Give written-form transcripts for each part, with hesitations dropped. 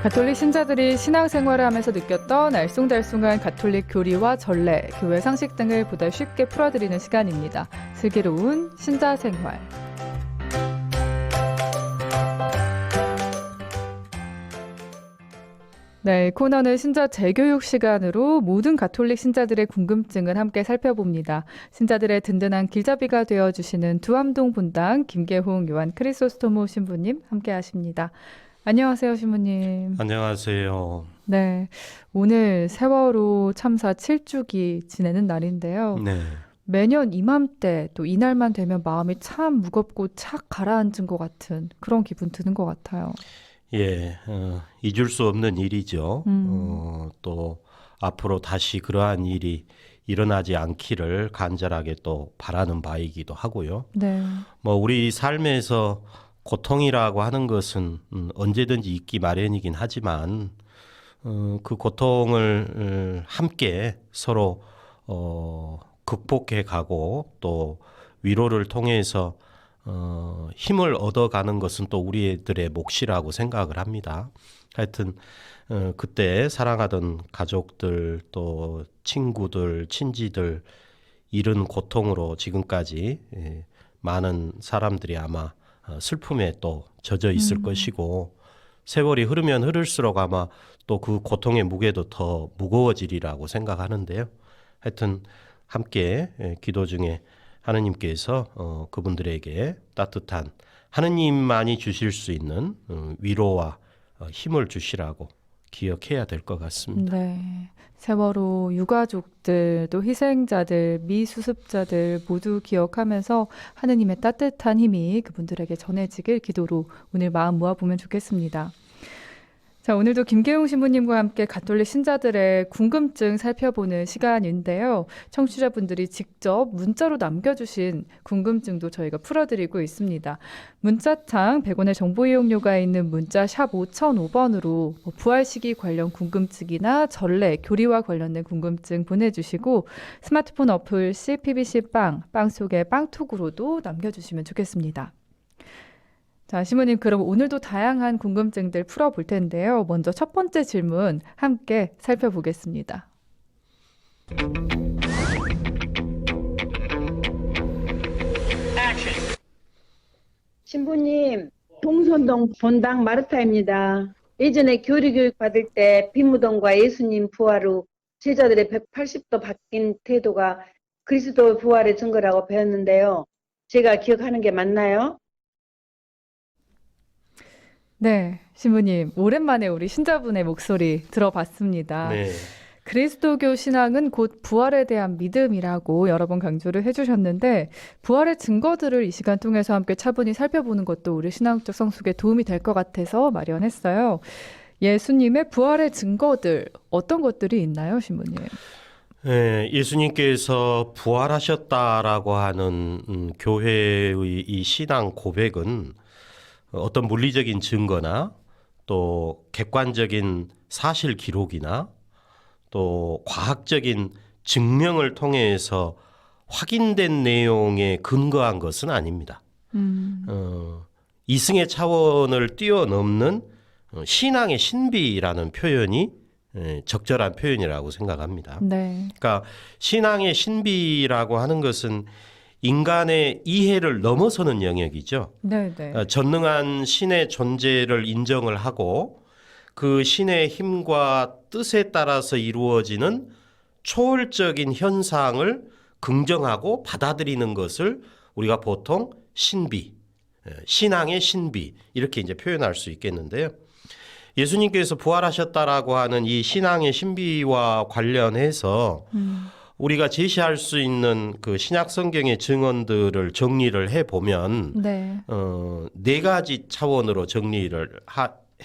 가톨릭 신자들이 신앙생활을 하면서 느꼈던 알쏭달쏭한 가톨릭 교리와 전례, 교회 상식 등을 보다 쉽게 풀어드리는 시간입니다. 슬기로운 신자생활. 네, 이 코너는 신자 재교육 시간으로 모든 가톨릭 신자들의 궁금증을 함께 살펴봅니다. 신자들의 든든한 길잡이가 되어주시는 두암동 본당 김계홍 요한 크리소스토모 신부님 함께 하십니다. 안녕하세요, 신부님. 안녕하세요. 네, 오늘 세월호 참사 7주기 지내는 날인데요. 네, 매년 이맘때 또 이날만 되면 마음이 참 무겁고 착 가라앉은 것 같은 그런 기분 드는 것 같아요. 예, 잊을 수 없는 일이죠. 또 앞으로 다시 그러한 일이 일어나지 않기를 간절하게 또 바라는 바이기도 하고요. 네, 뭐 우리 삶에서 고통이라고 하는 것은 언제든지 있기 마련이긴 하지만 그 고통을 함께 서로 극복해 가고 또 위로를 통해서 힘을 얻어가는 것은 또 우리들의 몫이라고 생각을 합니다. 하여튼 그때 사랑하던 가족들 또 친구들, 친지들 잃은 고통으로 지금까지 많은 사람들이 아마 슬픔에 또 젖어 있을 것이고 세월이 흐르면 흐를수록 아마 또 그 고통의 무게도 더 무거워지리라고 생각하는데요. 하여튼 함께 기도 중에 하느님께서 그분들에게 따뜻한 하느님만이 주실 수 있는 위로와 힘을 주시라고 기억해야 될 것 같습니다. 네. 세월호 유가족들, 또 희생자들, 미수습자들 모두 기억하면서 하느님의 따뜻한 힘이 그분들에게 전해지길 기도로 오늘 마음 모아보면 좋겠습니다. 자, 오늘도 김계웅 신부님과 함께 가톨릭 신자들의 궁금증 살펴보는 시간인데요. 청취자분들이 직접 문자로 남겨주신 궁금증도 저희가 풀어드리고 있습니다. 문자창 100원의 정보 이용료가 있는 문자 샵 5005번으로 부활 시기 관련 궁금증이나 전례, 교리와 관련된 궁금증 보내주시고 스마트폰 어플 CPBC 빵 속의 빵톡으로도 남겨주시면 좋겠습니다. 자, 신부님, 그럼 오늘도 다양한 궁금증들 풀어볼 텐데요. 먼저 첫 번째 질문 함께 살펴보겠습니다. 신부님, 동선동 본당 마르타입니다. 예전에 교리교육 받을 때 빈무덤과 예수님 부활 후 제자들의 180도 바뀐 태도가 그리스도 부활의 증거라고 배웠는데요. 제가 기억하는 게 맞나요? 네, 신부님, 오랜만에 우리 신자분의 목소리 들어봤습니다. 네, 그리스도교 신앙은 곧 부활에 대한 믿음이라고 여러 번 강조를 해주셨는데 부활의 증거들을 이 시간 통해서 함께 차분히 살펴보는 것도 우리 신앙적 성숙에 도움이 될 것 같아서 마련했어요. 예수님의 부활의 증거들 어떤 것들이 있나요, 신부님? 예수님께서 부활하셨다라고 하는 교회의 이 신앙 고백은 어떤 물리적인 증거나 또 객관적인 사실 기록이나 또 과학적인 증명을 통해서 확인된 내용에 근거한 것은 아닙니다. 이승의 차원을 뛰어넘는 신앙의 신비라는 표현이 적절한 표현이라고 생각합니다. 네. 그러니까 신앙의 신비라고 하는 것은 인간의 이해를 넘어서는 영역이죠. 네, 네. 전능한 신의 존재를 인정을 하고 그 신의 힘과 뜻에 따라서 이루어지는 초월적인 현상을 긍정하고 받아들이는 것을 우리가 보통 신비, 신앙의 신비 이렇게 이제 표현할 수 있겠는데요. 예수님께서 부활하셨다라고 하는 이 신앙의 신비와 관련해서 우리가 제시할 수 있는 그 신약 성경의 증언들을 정리를 해 보면 네. 네 가지 차원으로 정리를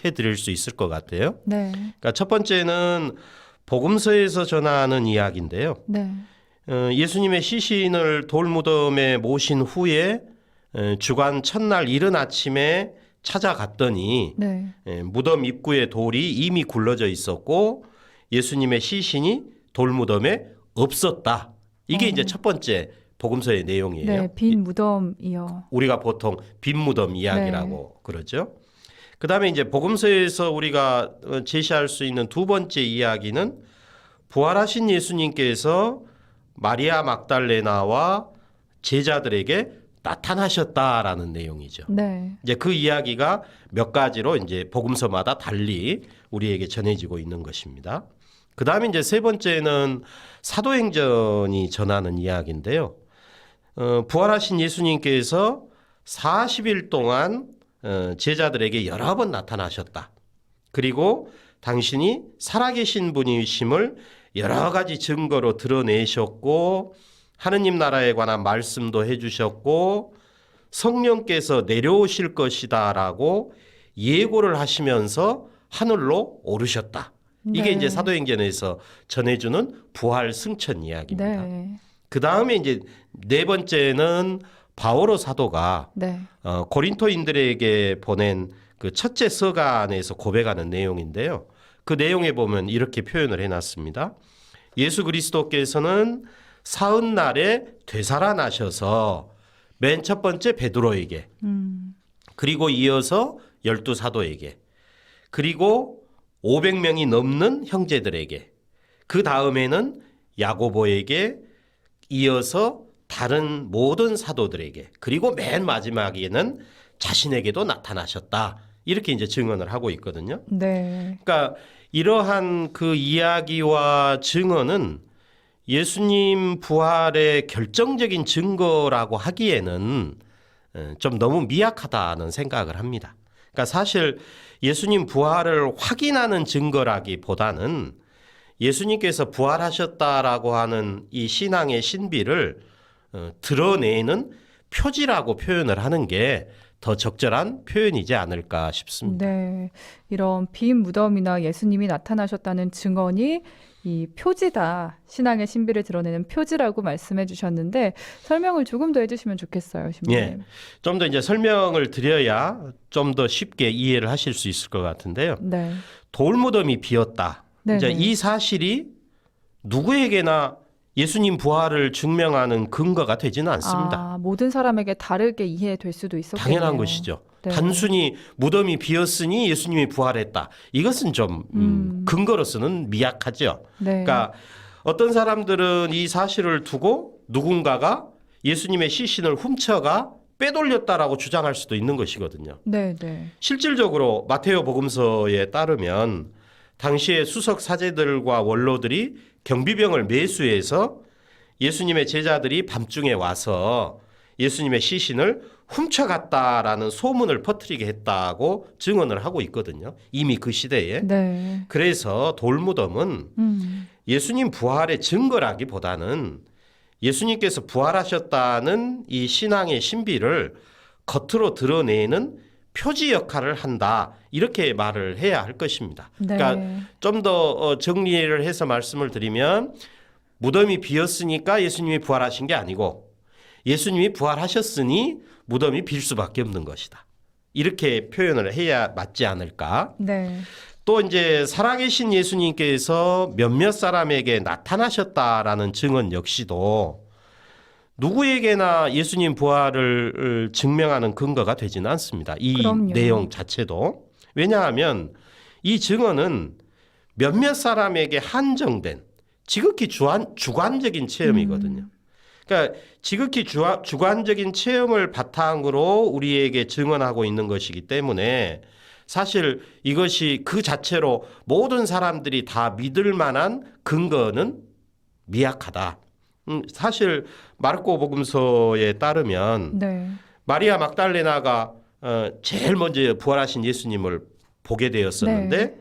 해드릴 수 있을 것 같아요. 네. 그러니까 첫 번째는 복음서에서 전하는 이야기인데요. 네. 예수님의 시신을 돌무덤에 모신 후에 주간 첫날 이른 아침에 찾아갔더니 네. 무덤 입구에 돌이 이미 굴러져 있었고 예수님의 시신이 돌무덤에 없었다. 이게 이제 첫 번째 복음서의 내용이에요. 네, 빈 무덤이요. 우리가 보통 빈 무덤 이야기라고 그러죠. 그다음에 이제 복음서에서 우리가 제시할 수 있는 두 번째 이야기는 부활하신 예수님께서 마리아 막달레나와 제자들에게 나타나셨다라는 내용이죠. 네. 이제 그 이야기가 몇 가지로 이제 복음서마다 달리 우리에게 전해지고 있는 것입니다. 그다음에 이제 세 번째는 사도행전이 전하는 이야기인데요. 부활하신 예수님께서 40일 동안 제자들에게 여러 번 나타나셨다. 그리고 당신이 살아계신 분이심을 여러 가지 증거로 드러내셨고 하느님 나라에 관한 말씀도 해주셨고 성령께서 내려오실 것이다라고 예고를 하시면서 하늘로 오르셨다. 이게 네. 이제 사도행전에서 전해주는 부활 승천 이야기입니다. 네. 그 다음에 이제 네 번째는 바오로 사도가 네. 고린토인들에게 보낸 그 첫째 서간에서 고백하는 내용인데요. 그 내용에 보면 이렇게 표현을 해놨습니다. 예수 그리스도께서는 사흔날에 되살아나셔서 맨 첫 번째 베드로에게 그리고 이어서 12사도에게 그리고 500명이 넘는 형제들에게 그 다음에는 야고보에게 이어서 다른 모든 사도들에게 그리고 맨 마지막에는 자신에게도 나타나셨다. 이렇게 이제 증언을 하고 있거든요. 네. 그러니까 이러한 그 이야기와 증언은 예수님 부활의 결정적인 증거라고 하기에는 좀 너무 미약하다는 생각을 합니다. 그러니까 사실 예수님 부활을 확인하는 증거라기보다는 예수님께서 부활하셨다라고 하는 이 신앙의 신비를 드러내는 표지라고 표현을 하는 게 더 적절한 표현이지 않을까 싶습니다. 네. 이런 빈 무덤이나 예수님이 나타나셨다는 증언이 이 표지다. 신앙의 신비를 드러내는 표지라고 말씀해 주셨는데 설명을 조금 더 해주시면 좋겠어요, 신부님. 예. 좀 더 이제 설명을 드려야 좀 더 쉽게 이해를 하실 수 있을 것 같은데요. 네. 돌무덤이 비었다. 네, 이제 네. 이 사실이 누구에게나 예수님 부활을 증명하는 근거가 되지는 않습니다. 아, 모든 사람에게 다르게 이해될 수도 있었겠네요. 당연한 것이죠. 네. 단순히 무덤이 비었으니 예수님이 부활했다. 이것은 좀 근거로서는 미약하죠. 네. 그러니까 어떤 사람들은 이 사실을 두고 누군가가 예수님의 시신을 훔쳐가 빼돌렸다라고 주장할 수도 있는 것이거든요. 네, 네. 실질적으로 마테오 복음서에 따르면 당시의 수석 사제들과 원로들이 경비병을 매수해서 예수님의 제자들이 밤중에 와서 예수님의 시신을 훔쳐갔다라는 소문을 퍼뜨리게 했다고 증언을 하고 있거든요. 이미 그 시대에. 네. 그래서 돌무덤은 예수님 부활의 증거라기보다는 예수님께서 부활하셨다는 이 신앙의 신비를 겉으로 드러내는 표지 역할을 한다. 이렇게 말을 해야 할 것입니다. 네. 그러니까 좀 더 정리를 해서 말씀을 드리면 무덤이 비었으니까 예수님이 부활하신 게 아니고 예수님이 부활하셨으니 무덤이 빌 수밖에 없는 것이다. 이렇게 표현을 해야 맞지 않을까? 네. 또 이제 살아계신 예수님께서 몇몇 사람에게 나타나셨다라는 증언 역시도 누구에게나 예수님 부활을 증명하는 근거가 되지는 않습니다. 이 그럼요. 내용 자체도. 왜냐하면 이 증언은 몇몇 사람에게 한정된 지극히 주관적인 체험이거든요. 그러니까 지극히 주관적인 체험을 바탕으로 우리에게 증언하고 있는 것이기 때문에 사실 이것이 그 자체로 모든 사람들이 다 믿을 만한 근거는 미약하다. 사실 마르코 복음서에 따르면 네. 마리아 막달레나가 제일 먼저 부활하신 예수님을 보게 되었었는데 네.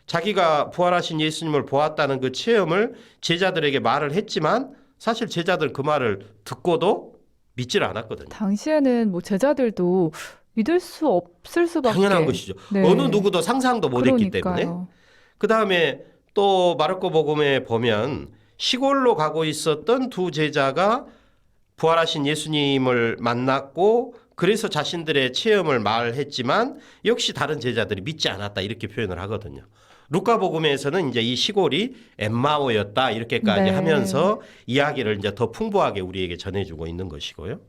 자기가 부활하신 예수님을 보았다는 그 체험을 제자들에게 말을 했지만 사실 제자들 그 말을 듣고도 믿지를 않았거든요. 당시에는 뭐 제자들도 믿을 수 없을 수밖에. 당연한 것이죠. 네. 어느 누구도 상상도 못했기 때문에. 그러니까요. 그 다음에 또 마르코 복음에 보면 시골로 가고 있었던 두 제자가 부활하신 예수님을 만났고 그래서 자신들의 체험을 말했지만 역시 다른 제자들이 믿지 않았다 이렇게 표현을 하거든요. 루카 복음에서는 이제 이 시골이 엠마오였다 이렇게까지 네. 하면서 이야기를 이제 더 풍부하게 우리에게 전해주고 있는 것이고요.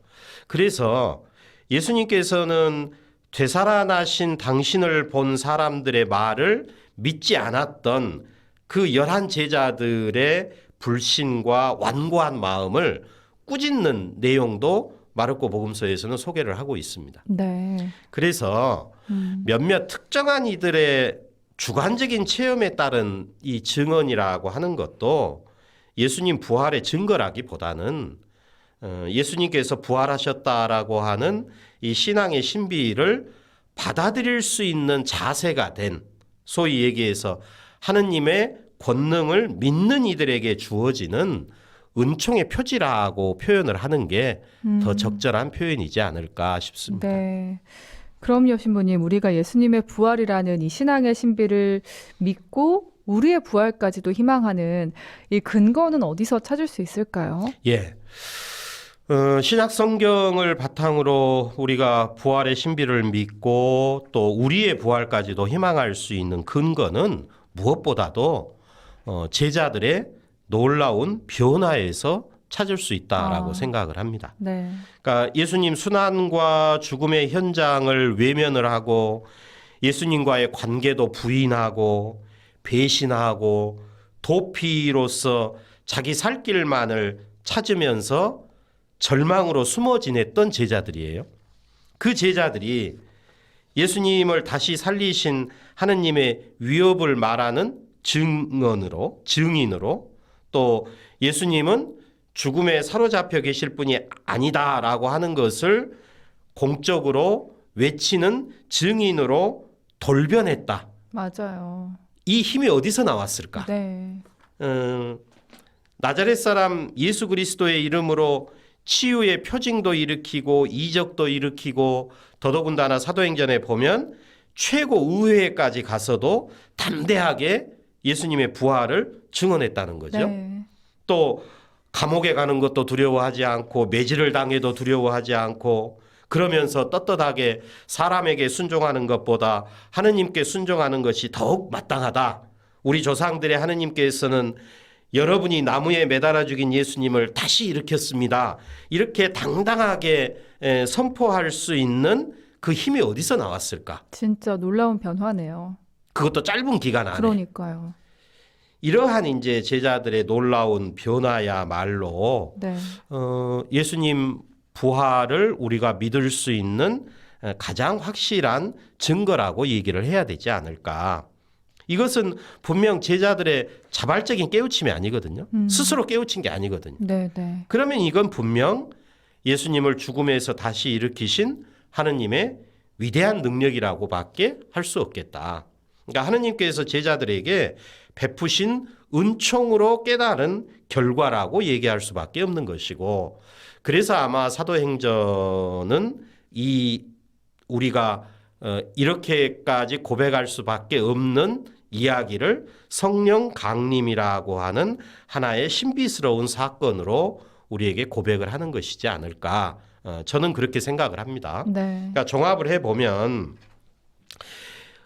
그래서 예수님께서는 되살아나신 당신을 본 사람들의 말을 믿지 않았던 그 11 제자들의 불신과 완고한 마음을 꾸짖는 내용도 마르코 복음서에서는 소개를 하고 있습니다. 네. 그래서 몇몇 특정한 이들의 주관적인 체험에 따른 이 증언이라고 하는 것도 예수님 부활의 증거라기보다는 예수님께서 부활하셨다라고 하는 이 신앙의 신비를 받아들일 수 있는 자세가 된, 소위 얘기해서 하느님의 권능을 믿는 이들에게 주어지는 은총의 표지라고 표현을 하는 게 더 적절한 표현이지 않을까 싶습니다. 네. 그럼요, 신부님. 우리가 예수님의 부활이라는 이 신앙의 신비를 믿고 우리의 부활까지도 희망하는 이 근거는 어디서 찾을 수 있을까요? 예. 신약 성경을 바탕으로 우리가 부활의 신비를 믿고 또 우리의 부활까지도 희망할 수 있는 근거는 무엇보다도 제자들의 놀라운 변화에서 찾을 수 있다라고 생각을 합니다. 네. 그러니까 예수님 순환과 죽음의 현장을 외면을 하고 예수님과의 관계도 부인하고 배신하고 도피로서 자기 살 길만을 찾으면서 절망으로 숨어 지냈던 제자들이에요. 그 제자들이 예수님을 다시 살리신 하느님의 위협을 말하는 증인으로 또 예수님은 죽음에 사로잡혀 계실 분이 아니다라고 하는 것을 공적으로 외치는 증인으로 돌변했다. 맞아요. 이 힘이 어디서 나왔을까? 네. 나자렛 사람 예수 그리스도의 이름으로 치유의 표징도 일으키고 이적도 일으키고 더더군다나 사도행전에 보면 최고 의회까지 가서도 담대하게 예수님의 부활을 증언했다는 거죠. 네. 또 감옥에 가는 것도 두려워하지 않고 매질을 당해도 두려워하지 않고 그러면서 떳떳하게 사람에게 순종하는 것보다 하느님께 순종하는 것이 더욱 마땅하다. 우리 조상들의 하느님께서는 여러분이 나무에 매달아 죽인 예수님을 다시 일으켰습니다. 이렇게 당당하게 선포할 수 있는 그 힘이 어디서 나왔을까? 진짜 놀라운 변화네요. 그것도 짧은 기간 안에. 그러니까요. 이러한 이제 제자들의 놀라운 변화야말로 네. 예수님 부활을 우리가 믿을 수 있는 가장 확실한 증거라고 얘기를 해야 되지 않을까. 이것은 분명 제자들의 자발적인 깨우침이 아니거든요. 스스로 깨우친 게 아니거든요. 네, 네. 그러면 이건 분명 예수님을 죽음에서 다시 일으키신 하느님의 위대한 능력이라고밖에 할 수 없겠다. 그러니까 하느님께서 제자들에게 베푸신 은총으로 깨달은 결과라고 얘기할 수밖에 없는 것이고, 그래서 아마 사도행전은 우리가 이렇게까지 고백할 수밖에 없는 이야기를 성령 강림이라고 하는 하나의 신비스러운 사건으로 우리에게 고백을 하는 것이지 않을까. 저는 그렇게 생각을 합니다. 네. 그러니까 종합을 해보면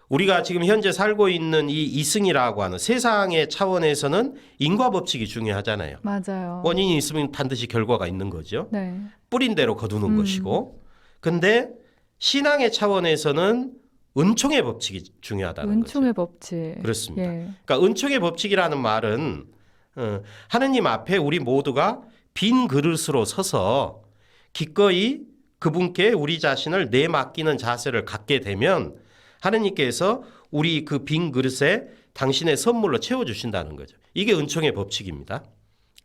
우리가 지금 현재 살고 있는 이 이승이라고 하는 세상의 차원에서는 인과 법칙이 중요하잖아요. 맞아요. 원인이 있으면 반드시 결과가 있는 거죠. 네. 뿌린 대로 거두는 것이고. 근데 신앙의 차원에서는 은총의 법칙이 중요하다는 은총의 거죠. 법칙. 그렇습니다. 예. 그러니까 은총의 법칙이라는 말은 하느님 앞에 우리 모두가 빈 그릇으로 서서 기꺼이 그분께 우리 자신을 내맡기는 자세를 갖게 되면 하느님께서 우리 그 빈 그릇에 당신의 선물로 채워주신다는 거죠. 이게 은총의 법칙입니다.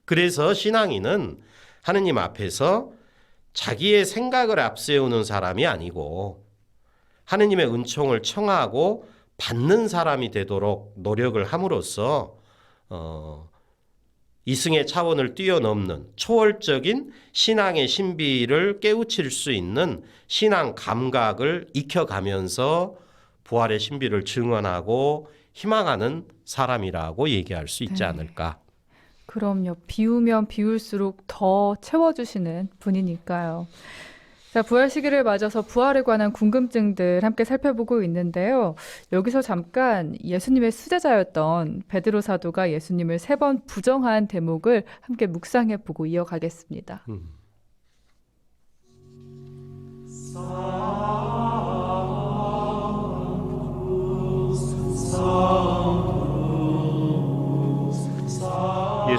그래서 신앙인은 하느님 앞에서 자기의 생각을 앞세우는 사람이 아니고 하느님의 은총을 청하고 받는 사람이 되도록 노력을 함으로써 이승의 차원을 뛰어넘는 초월적인 신앙의 신비를 깨우칠 수 있는 신앙 감각을 익혀가면서 부활의 신비를 증언하고 희망하는 사람이라고 얘기할 수 있지 네. 않을까. 그럼요. 비우면 비울수록 더 채워주시는 분이니까요. 자, 부활 시기를 맞아서 부활에 관한 궁금증들 함께 살펴보고 있는데요. 여기서 잠깐 예수님의 수제자였던 베드로 사도가 예수님을 3번 부정한 대목을 함께 묵상해 보고 이어가겠습니다.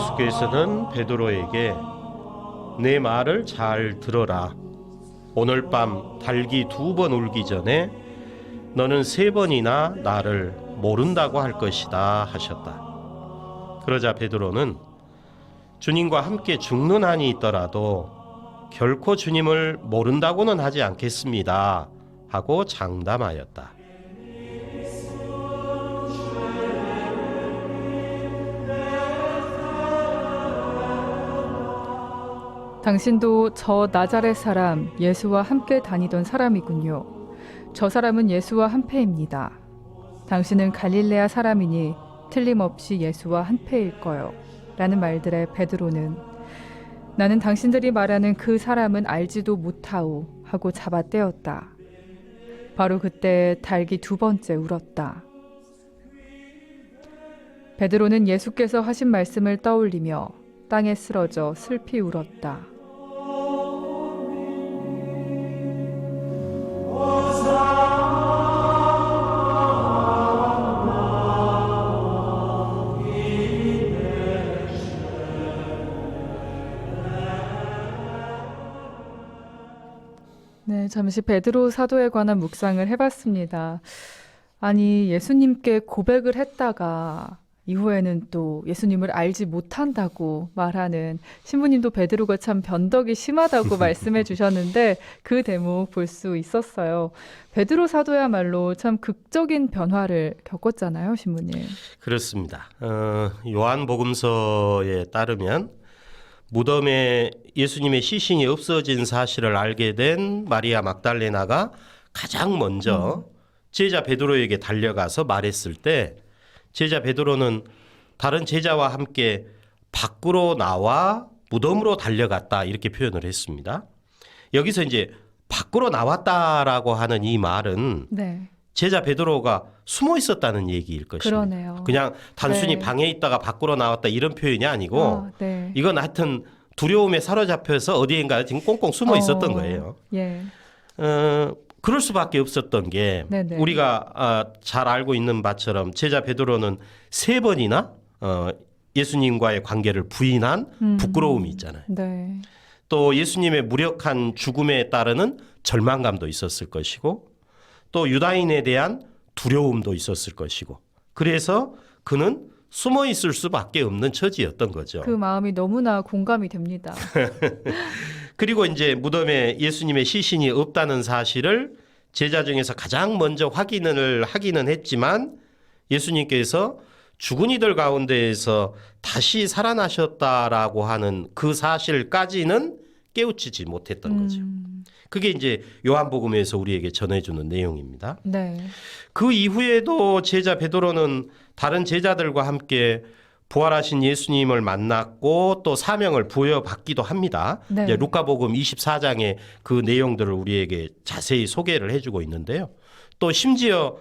예수께서는 베드로에게 내 말을 잘 들어라. 오늘 밤 닭이 2번 울기 전에 너는 3번이나 나를 모른다고 할 것이다 하셨다. 그러자 베드로는 주님과 함께 죽는 한이 있더라도 결코 주님을 모른다고는 하지 않겠습니다 하고 장담하였다. 당신도 저 나자렛 사람 예수와 함께 다니던 사람이군요. 저 사람은 예수와 한패입니다. 당신은 갈릴레아 사람이니 틀림없이 예수와 한패일 거요. 라는 말들에 베드로는 나는 당신들이 말하는 그 사람은 알지도 못하오 하고 잡아떼었다. 바로 그때 닭이 2번째 울었다. 베드로는 예수께서 하신 말씀을 떠올리며 땅에 쓰러져 슬피 울었다. 네, 잠시 베드로 사도에 관한 묵상을 해봤습니다. 아니, 예수님께 고백을 했다가 이후에는 또 예수님을 알지 못한다고 말하는 신부님도 베드로가 참 변덕이 심하다고 말씀해 주셨는데 그 대목 볼 수 있었어요. 베드로 사도야말로 참 극적인 변화를 겪었잖아요, 신부님. 그렇습니다. 요한복음서에 따르면 무덤에 예수님의 시신이 없어진 사실을 알게 된 마리아 막달레나가 가장 먼저 제자 베드로에게 달려가서 말했을 때 제자 베드로는 다른 제자와 함께 밖으로 나와 무덤으로 달려갔다 이렇게 표현을 했습니다. 여기서 이제 밖으로 나왔다라고 하는 이 말은 네, 제자 베드로가 숨어 있었다는 얘기일 것입니다. 그러네요. 그냥 단순히 네. 방에 있다가 밖으로 나왔다 이런 표현이 아니고 아, 네. 이건 하여튼 두려움에 사로잡혀서 어디인가 지금 꽁꽁 숨어 있었던 거예요. 예, 그럴 수밖에 없었던 게 네네. 우리가 잘 알고 있는 바처럼 제자 베드로는 3번이나 예수님과의 관계를 부인한 부끄러움이 있잖아요. 네, 또 예수님의 무력한 죽음에 따르는 절망감도 있었을 것이고 또 유다인에 대한 두려움도 있었을 것이고 그래서 그는 숨어 있을 수밖에 없는 처지였던 거죠. 그 마음이 너무나 공감이 됩니다. 그리고 이제 무덤에 예수님의 시신이 없다는 사실을 제자 중에서 가장 먼저 확인을 하기는 했지만 예수님께서 죽은 이들 가운데에서 다시 살아나셨다라고 하는 그 사실까지는 깨우치지 못했던 거죠. 그게 이제 요한복음에서 우리에게 전해주는 내용입니다. 네, 그 이후에도 제자 베드로는 다른 제자들과 함께 부활하신 예수님을 만났고 또 사명을 부여받기도 합니다. 네. 이제 루카복음 24장에 그 내용들을 우리에게 자세히 소개를 해주고 있는데요. 또 심지어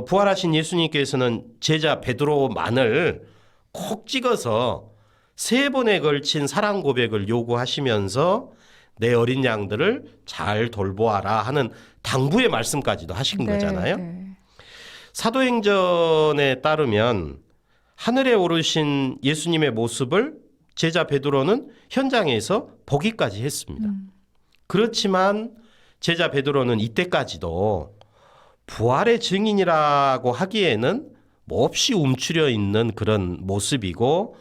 부활하신 예수님께서는 제자 베드로만을 콕 찍어서 3번에 걸친 사랑 고백을 요구하시면서 내 어린 양들을 잘 돌보아라 하는 당부의 말씀까지도 하신 거잖아요. 네. 사도행전에 따르면 하늘에 오르신 예수님의 모습을 제자 베드로는 현장에서 보기까지 했습니다. 그렇지만 제자 베드로는 이때까지도 부활의 증인이라고 하기에는 몹시 움츠려 있는 그런 모습이고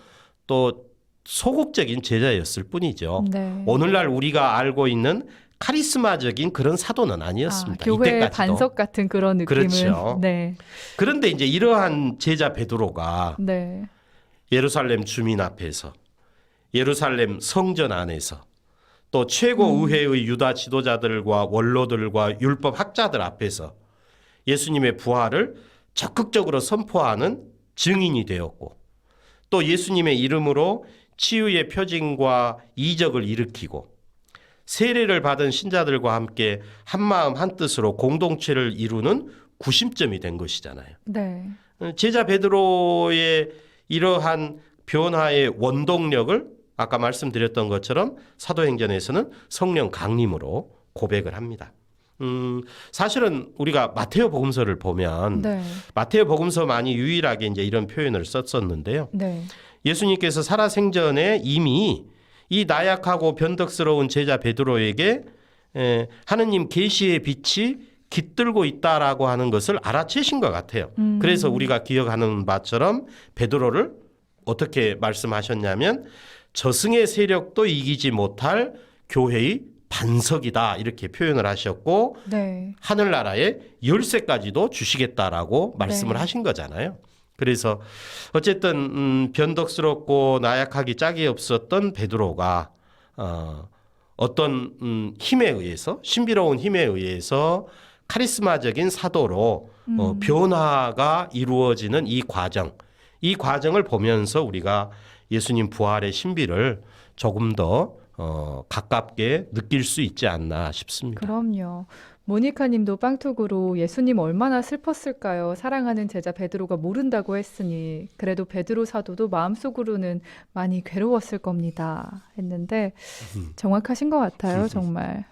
또 소극적인 제자였을 뿐이죠. 네. 오늘날 우리가 알고 있는 카리스마적인 그런 사도는 아니었습니다. 교회의 이때까지도. 반석 같은 그런 느낌은. 그렇죠. 네, 그런데 이제 이러한 제자 베드로가 네, 예루살렘 주민 앞에서 예루살렘 성전 안에서 또 최고 의회의 유다 지도자들과 원로들과 율법 학자들 앞에서 예수님의 부활을 적극적으로 선포하는 증인이 되었고 또 예수님의 이름으로 치유의 표징과 이적을 일으키고 세례를 받은 신자들과 함께 한마음 한뜻으로 공동체를 이루는 구심점이 된 것이잖아요. 네, 제자 베드로의 이러한 변화의 원동력을 아까 말씀드렸던 것처럼 사도행전에서는 성령 강림으로 고백을 합니다. 사실은 우리가 마테오 복음서를 보면 네, 마테오 복음서만이 유일하게 이제 이런 표현을 썼었는데요. 네, 예수님께서 살아생전에 이미 이 나약하고 변덕스러운 제자 베드로에게 하느님 계시의 빛이 깃들고 있다라고 하는 것을 알아채신 것 같아요. 그래서 우리가 기억하는 바처럼 베드로를 어떻게 말씀하셨냐면 저승의 세력도 이기지 못할 교회의 반석이다 이렇게 표현을 하셨고 네. 하늘나라의 열쇠까지도 주시겠다라고 말씀을 네. 하신 거잖아요. 그래서 어쨌든 변덕스럽고 나약하기 짝이 없었던 베드로가 어떤 힘에 의해서 신비로운 힘에 의해서 카리스마적인 사도로 변화가 이루어지는 이 과정을 보면서 우리가 예수님 부활의 신비를 조금 더 가깝게 느낄 수 있지 않나 싶습니다. 그럼요. 모니카 님도 빵톡으로 예수님 얼마나 슬펐을까요? 사랑하는 제자 베드로가 모른다고 했으니 그래도 베드로 사도도 마음속으로는 많이 괴로웠을 겁니다. 했는데 정확하신 것 같아요, 정말.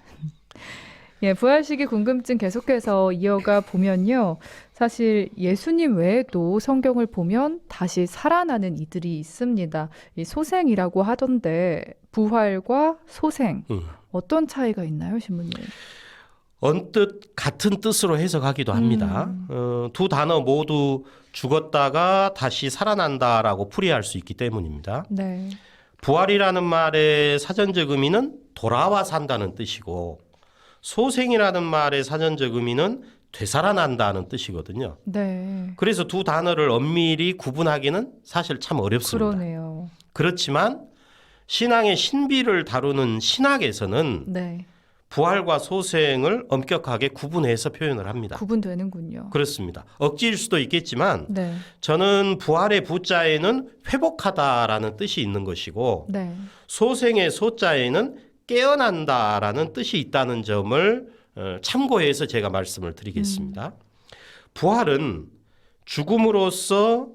예, 부활 시기 궁금증 계속해서 이어가 보면요. 사실 예수님 외에도 성경을 보면 다시 살아나는 이들이 있습니다. 이 소생이라고 하던데 부활과 소생 어떤 차이가 있나요, 신부님? 언뜻 같은 뜻으로 해석하기도 합니다. 두 단어 모두 죽었다가 다시 살아난다라고 풀이할 수 있기 때문입니다. 네. 부활이라는 말의 사전적 의미는 돌아와 산다는 뜻이고 소생이라는 말의 사전적 의미는 되살아난다는 뜻이거든요. 네. 그래서 두 단어를 엄밀히 구분하기는 사실 참 어렵습니다. 그러네요. 그렇지만 신앙의 신비를 다루는 신학에서는 네. 부활과 소생을 엄격하게 구분해서 표현을 합니다. 구분되는군요. 그렇습니다. 억지일 수도 있겠지만 네. 저는 부활의 부자에는 회복하다라는 뜻이 있는 것이고 네. 소생의 소자에는 깨어난다라는 뜻이 있다는 점을 참고해서 제가 말씀을 드리겠습니다. 부활은 죽음으로써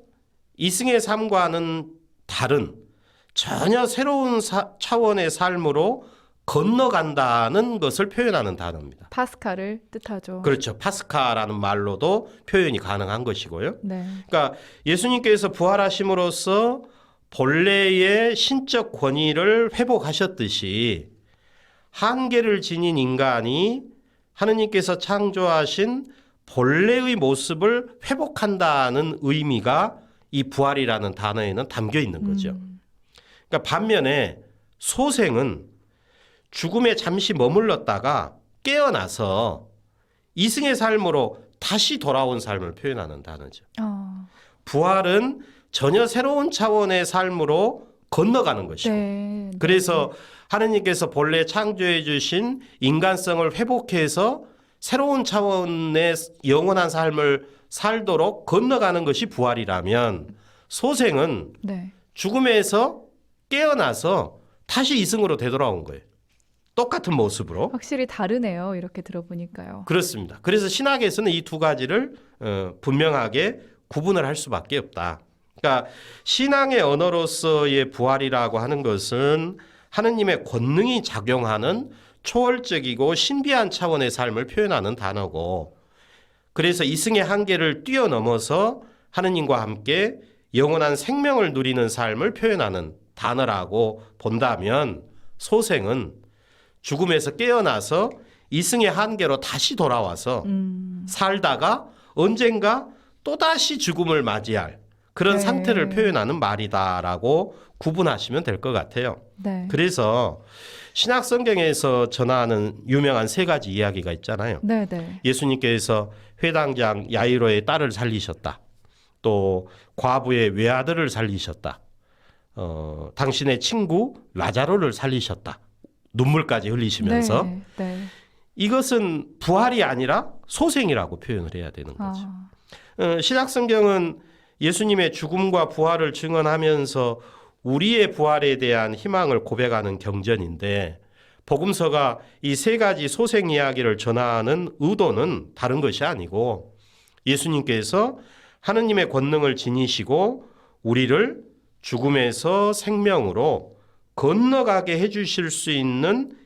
이승의 삶과는 다른 전혀 새로운 차원의 삶으로 건너간다는 것을 표현하는 단어입니다. 파스칼을 뜻하죠. 그렇죠. 파스카라는 말로도 표현이 가능한 것이고요. 네. 그러니까 예수님께서 부활하심으로써 본래의 신적 권위를 회복하셨듯이 한계를 지닌 인간이 하느님께서 창조하신 본래의 모습을 회복한다는 의미가 이 부활이라는 단어에는 담겨 있는 거죠. 그러니까 반면에 소생은 죽음에 잠시 머물렀다가 깨어나서 이승의 삶으로 다시 돌아온 삶을 표현하는 단어죠. 부활은 전혀 새로운 차원의 삶으로 건너가는 것이고 네. 그래서 하느님께서 본래 창조해 주신 인간성을 회복해서 새로운 차원의 영원한 삶을 살도록 건너가는 것이 부활이라면 소생은 네. 죽음에서 깨어나서 다시 이승으로 되돌아온 거예요. 똑같은 모습으로. 확실히 다르네요. 이렇게 들어보니까요. 그렇습니다. 그래서 신학에서는 이 두 가지를 분명하게 구분을 할 수밖에 없다. 그러니까 신앙의 언어로서의 부활이라고 하는 것은 하느님의 권능이 작용하는 초월적이고 신비한 차원의 삶을 표현하는 단어고 그래서 이승의 한계를 뛰어넘어서 하느님과 함께 영원한 생명을 누리는 삶을 표현하는 단어라고 본다면 소생은 죽음에서 깨어나서 이승의 한계로 다시 돌아와서 살다가 언젠가 또다시 죽음을 맞이할 그런 네. 상태를 표현하는 말이다라고 구분하시면 될 것 같아요. 네. 그래서 신약 성경에서 전하는 유명한 세 가지 이야기가 있잖아요. 네, 네. 예수님께서 회당장 야이로의 딸을 살리셨다. 또 과부의 외아들을 살리셨다. 당신의 친구 라자로를 살리셨다. 눈물까지 흘리시면서 네, 네. 이것은 부활이 아니라 소생이라고 표현을 해야 되는 거죠. 신약 성경은 예수님의 죽음과 부활을 증언하면서 우리의 부활에 대한 희망을 고백하는 경전인데 복음서가 이 세 가지 소생 이야기를 전하는 의도는 다른 것이 아니고 예수님께서 하느님의 권능을 지니시고 우리를 죽음에서 생명으로 건너가게 해주실 수 있는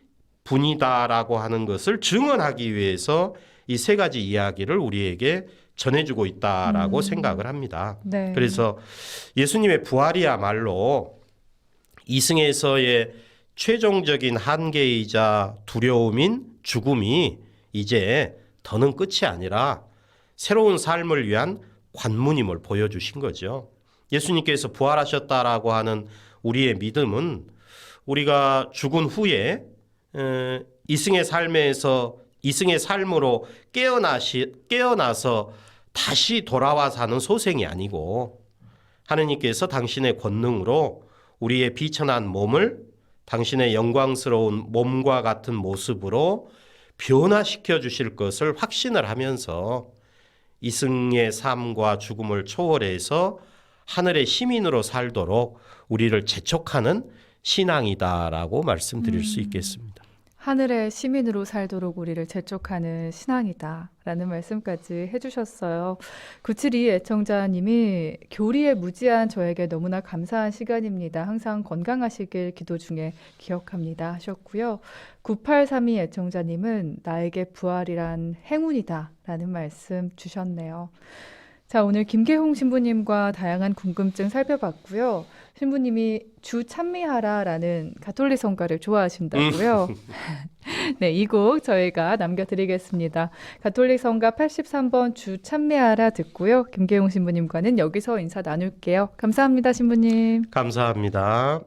분이다라고 하는 것을 증언하기 위해서 이 세 가지 이야기를 우리에게 전해주고 있다라고 생각을 합니다. 네. 그래서 예수님의 부활이야말로 이승에서의 최종적인 한계이자 두려움인 죽음이 이제 더는 끝이 아니라 새로운 삶을 위한 관문임을 보여주신 거죠. 예수님께서 부활하셨다라고 하는 우리의 믿음은 우리가 죽은 후에 이승의 삶으로 깨어나서 다시 돌아와 사는 소생이 아니고 하느님께서 당신의 권능으로 우리의 비천한 몸을 당신의 영광스러운 몸과 같은 모습으로 변화시켜 주실 것을 확신을 하면서 이승의 삶과 죽음을 초월해서 하늘의 시민으로 살도록 우리를 재촉하는 신앙이다라고 말씀드릴 수 있겠습니다. 하늘의 시민으로 살도록 우리를 재촉하는 신앙이다라는 말씀까지 해주셨어요. 972 애청자님이 교리에 무지한 저에게 너무나 감사한 시간입니다. 항상 건강하시길 기도 중에 기억합니다 하셨고요. 9832 애청자님은 나에게 부활이란 행운이다라는 말씀 주셨네요. 자, 오늘 김계홍 신부님과 다양한 궁금증 살펴봤고요. 신부님이 주 찬미하라라는 가톨릭 성가를 좋아하신다고요. 네, 이 곡 저희가 남겨드리겠습니다. 가톨릭 성가 83번 주 찬미하라 듣고요. 김계홍 신부님과는 여기서 인사 나눌게요. 감사합니다, 신부님. 감사합니다.